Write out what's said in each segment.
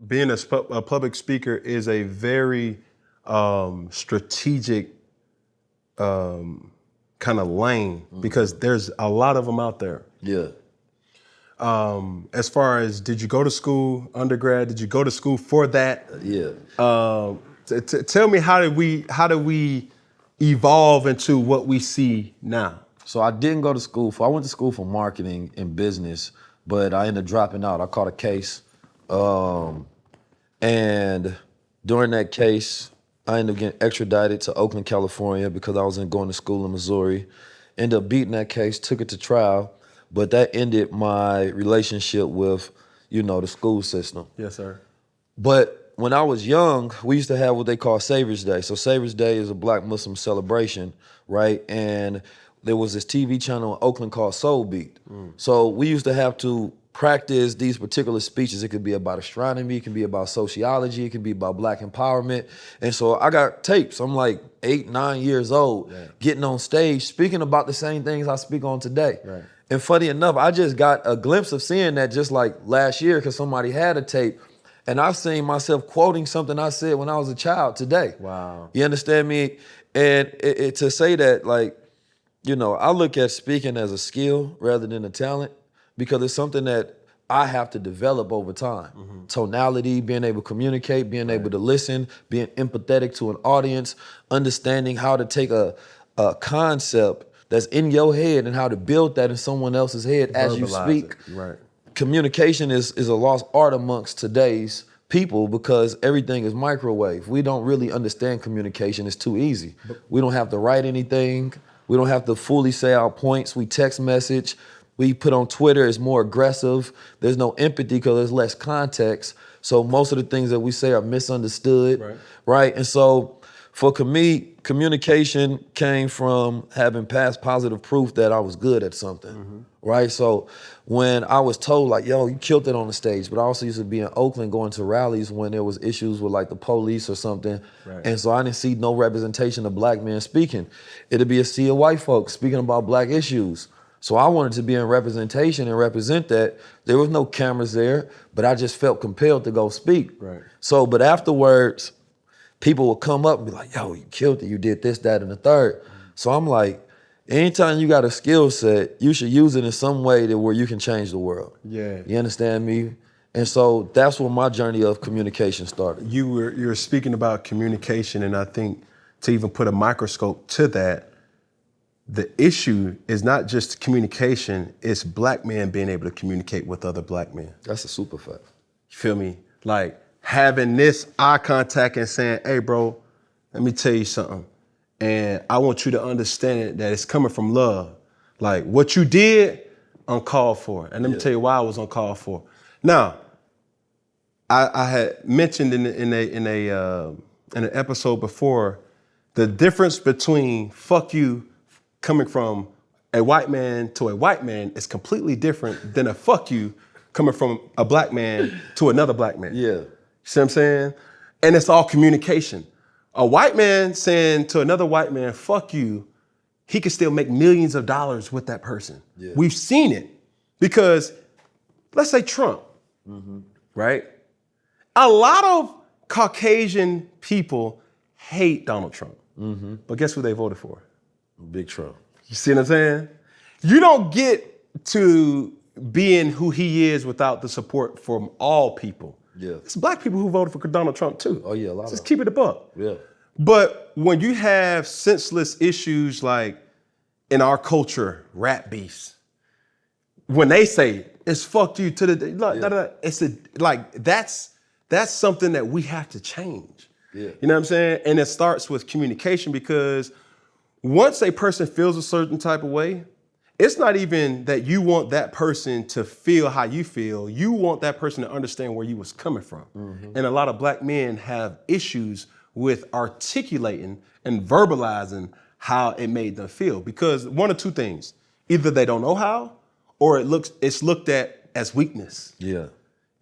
being a public speaker is a very strategic kind of lane because there's a lot of them out there. Yeah. As far as, did you go to school, undergrad? Did you go to school for that? Yeah. Tell me, how did we evolve into what we see now? So I didn't go to school I went to school for marketing and business, but I ended up dropping out. I caught a case. And during that case, I ended up getting extradited to Oakland, California because I was going to school in Missouri. Ended up beating that case, took it to trial, but that ended my relationship with, the school system. Yes, sir. But when I was young, we used to have what they call Savior's Day. So Savior's Day is a Black Muslim celebration, right? And there was this TV channel in Oakland called Soul Beat. So we used to have to practice these particular speeches. It could be about astronomy, it can be about sociology, it can be about Black empowerment. And so I got tapes. I'm like 8, 9 years old, getting on stage, speaking about the same things I speak on today. Right. And funny enough, I just got a glimpse of seeing that just like last year because somebody had a tape. And I've seen myself quoting something I said when I was a child today. Wow. You understand me? And to say that, like, I look at speaking as a skill rather than a talent because it's something that I have to develop over time. Tonality, being able to communicate, being able to listen, being empathetic to an audience, understanding how to take a concept that's in your head and how to build that in someone else's head as you speak. Right. Communication is a lost art amongst today's people because everything is microwave. We don't really understand communication. It's too easy. We don't have to write anything. We don't have to fully say our points. We text message. We put on Twitter. It's more aggressive. There's no empathy because there's less context. So most of the things that we say are misunderstood, right? And so for me, communication came from having past positive proof that I was good at something, right? So when I was told like, yo, you killed it on the stage, but I also used to be in Oakland going to rallies when there was issues with like the police or something. And so I didn't see no representation of Black men speaking. It'd be a sea of white folks speaking about Black issues. So I wanted to be in representation and represent that. There was no cameras there, but I just felt compelled to go speak. So, but afterwards, people would come up and be like, yo, you killed it, you did this, that, and the third. So I'm like, anytime you got a skill set, you should use it in some way where you can change the world. Yeah. You understand me? And so that's where my journey of communication started. You were speaking about communication, and I think to even put a microscope to that, the issue is not just communication, it's Black men being able to communicate with other Black men. That's a super fact. You feel me? Like having this eye contact and saying, hey bro, let me tell you something. And I want you to understand that it's coming from love. Like what you did, uncalled for. And let me tell you why I was uncalled for. Now, I had mentioned in an episode before, the difference between fuck you coming from a white man to a white man is completely different than a fuck you coming from a Black man to another Black man. Yeah. You see what I'm saying? And it's all communication. A white man saying to another white man, fuck you, he can still make millions of dollars with that person. Yeah. We've seen it because, let's say Trump, right? A lot of Caucasian people hate Donald Trump, but guess who they voted for? Big Trump. You see what I'm saying? You don't get to being who he is without the support from all people. Yeah. It's Black people who voted for Donald Trump too. Oh yeah, a lot. Just keep it a buck. Yeah. But when you have senseless issues like in our culture, rap beefs, when they say it's fuck you to the it's that's something that we have to change. Yeah. You know what I'm saying? And it starts with communication because once a person feels a certain type of way, it's not even that you want that person to feel how you feel. You want that person to understand where you was coming from. And a lot of Black men have issues with articulating and verbalizing how it made them feel. Because one of two things, either they don't know how, or it's looked at as weakness. Yeah.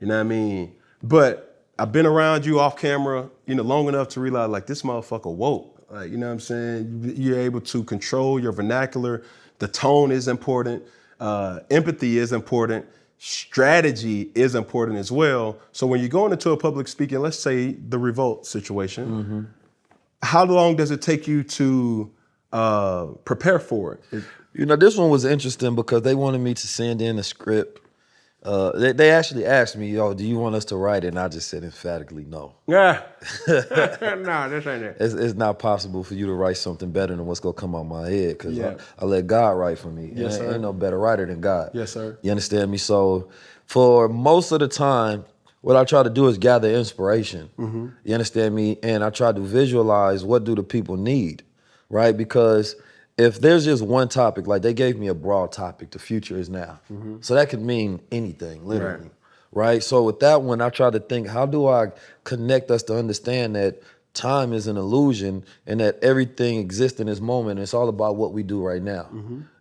You know what I mean? But I've been around you off camera, long enough to realize like this motherfucker woke. Like, you know what I'm saying? You're able to control your vernacular. The tone is important. Empathy is important. strategy is important as well. So when you're going into a public speaking, let's say the revolt situation, how long does it take you to prepare for it? You know, this one was interesting because they wanted me to send in a script. They actually asked me, "Yo, do you want us to write it?" And I just said emphatically no. Yeah. No, this ain't it. It's not possible for you to write something better than what's gonna come out my head, because Yeah. I let God write for me. Yes, sir. Ain't no better writer than God. Yes, sir. You understand me? So for most of the time, what I try to do is gather inspiration. You understand me? And I try to visualize what do the people need, right? Because if there's just one topic, like they gave me a broad topic, the future is now. So that could mean anything, literally. Right. So with that one, I try to think, how do I connect us to understand that time is an illusion and that everything exists in this moment. It's all about what we do right now.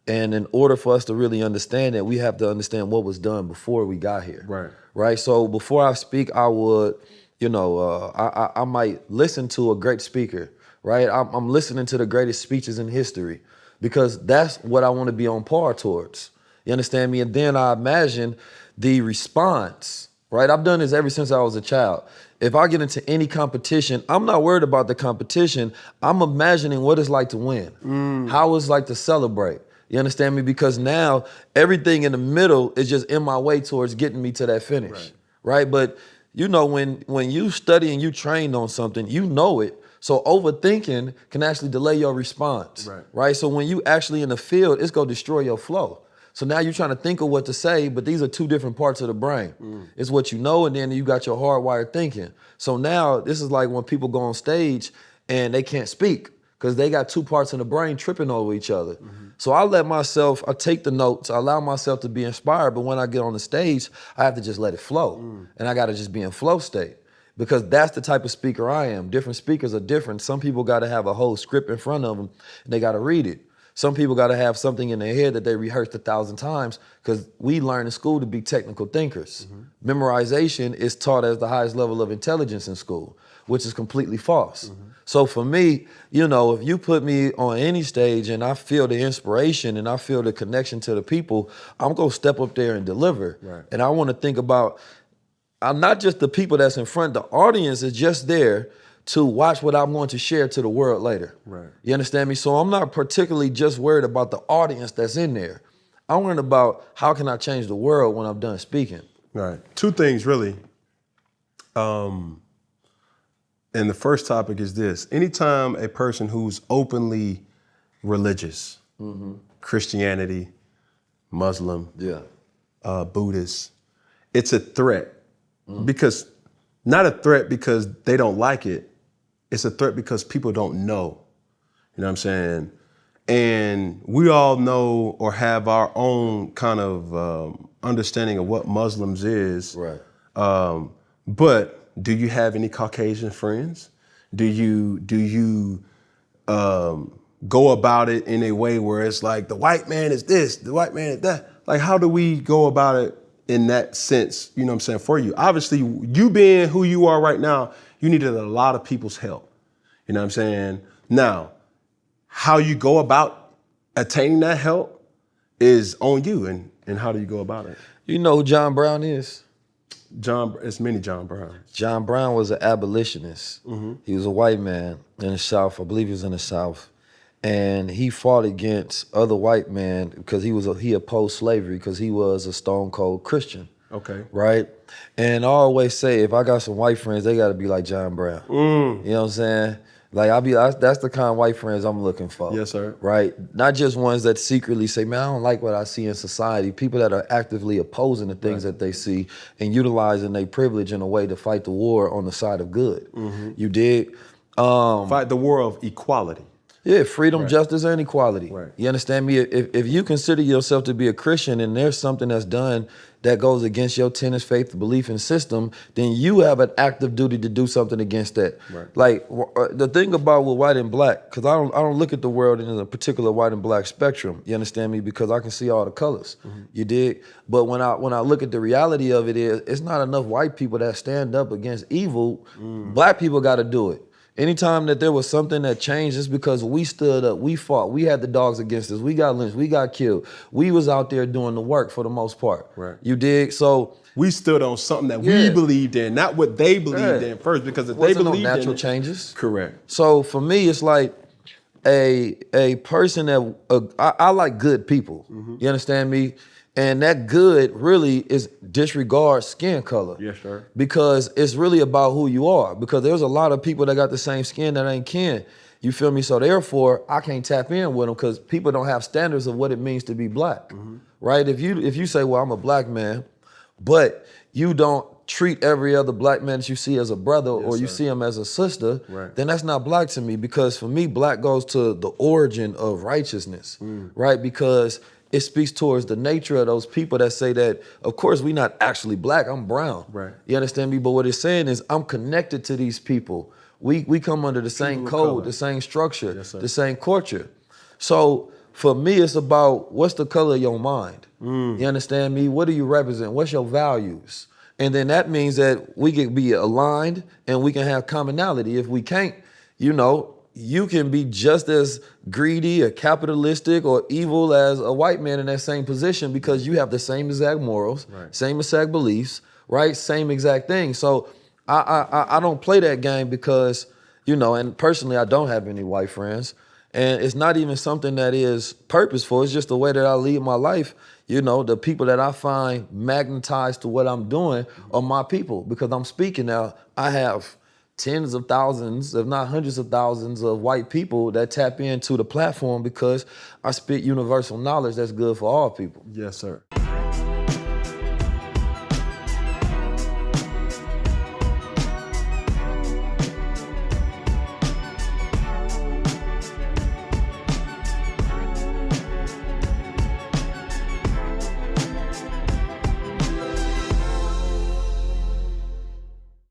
And in order for us to really understand it, we have to understand what was done before we got here. Right. Right. So before I speak, I would, you know, I might listen to a great speaker. Right. I'm listening to the greatest speeches in history because that's what I want to be on par towards. You understand me? And then I imagine the response, right? I've done this ever since I was a child. If I get into any competition, I'm not worried about the competition. I'm imagining what it's like to win, how it's like to celebrate. You understand me? Because now everything in the middle is just in my way towards getting me to that finish, right? But you know, when you study and you trained on something, you know it. So overthinking can actually delay your response, right? So when you actually in the field, it's gonna destroy your flow. So now you're trying to think of what to say, but these are two different parts of the brain. It's what you know, and then you got your hardwired thinking. So now this is like when people go on stage and they can't speak because they got two parts in the brain tripping over each other. So I take the notes, I allow myself to be inspired, but when I get on the stage, I have to just let it flow. And I gotta just be in flow state. Because that's the type of speaker I am. Different speakers are different. Some people got to have a whole script in front of them and they got to read it. Some people got to have something in their head that they rehearsed 1,000 times because we learn in school to be technical thinkers. Memorization is taught as the highest level of intelligence in school, which is completely false. So for me, you know, if you put me on any stage and I feel the inspiration and I feel the connection to the people, I'm going to step up there and deliver. And I want to think about I'm not just the people that's in front, the audience is just there to watch what I'm going to share to the world later. You understand me? So I'm not particularly just worried about the audience that's in there. I'm worried about how can I change the world when I'm done speaking. Right. Two things really. And the first topic is this. Anytime a person who's openly religious, Christianity, Muslim, Buddhist, it's a threat. Because not a threat because they don't like it. It's a threat because people don't know. You know what I'm saying? And we all know or have our own kind of understanding of what Muslims is. But do you have any Caucasian friends? Do you go about it in a way where it's like the white man is this, the white man is that? Like, how do we go about it in that sense, you know what I'm saying, for you? Obviously, you being who you are right now, you needed a lot of people's help. You know what I'm saying? Now, how you go about attaining that help is on you, and how do you go about it? You know who John Brown is? It's many John Browns. John Brown was an abolitionist. He was a white man in the South. I believe he was in the South. And he fought against other white men because he opposed slavery because he was a stone cold Christian. Right? And I always say, if I got some white friends, they got to be like John Brown. You know what I'm saying? Like that's the kind of white friends I'm looking for. Yes, sir. Right? Not just ones that secretly say, man, I don't like what I see in society. People that are actively opposing the things that they see and utilizing their privilege in a way to fight the war on the side of good. You dig? Fight the war of equality. Yeah, freedom, justice, and equality. You understand me? If you consider yourself to be a Christian and there's something that's done that goes against your tenets, faith, belief, and system, then you have an active duty to do something against that. Like the thing about with white and black, because I don't look at the world in a particular white and black spectrum. You understand me? Because I can see all the colors. You dig? But when I look at the reality of it, it's not enough white people that stand up against evil. Black people got to do it. Anytime that there was something that changed, it's because we stood up, we fought, we had the dogs against us, we got lynched, we got killed. We was out there doing the work for the most part. Right. You dig? So we stood on something that we believed in, not what they believed in first. Because if they believed no natural in changes. Correct. So for me, it's like a person that I like good people. You understand me? And that good really is disregard skin color. Yes, sir. Because it's really about who you are. Because there's a lot of people that got the same skin that ain't kin. You feel me? So therefore, I can't tap in with them because people don't have standards of what it means to be black, right? If you say, well, I'm a black man, but you don't treat every other black man that you see as a brother or you see him as a sister, then that's not black to me. Because for me, black goes to the origin of righteousness, right? Because it speaks towards the nature of those people that say that, of course, we not actually black, I'm brown. Right. You understand me? But what it's saying is I'm connected to these people. We come under the same code, the same structure, the same culture. So for me, it's about what's the color of your mind? You understand me? What do you represent? What's your values? And then that means that we can be aligned and we can have commonality. If we can't, you can be just as greedy or capitalistic or evil as a white man in that same position because you have the same exact morals, same exact beliefs, right? Same exact thing. So I don't play that game because, and personally, I don't have any white friends. And it's not even something that is purposeful. It's just the way that I lead my life. The people that I find magnetized to what I'm doing are my people because I'm speaking now. I have tens of thousands, if not hundreds of thousands of white people that tap into the platform because I spit universal knowledge that's good for all people. Yes, sir.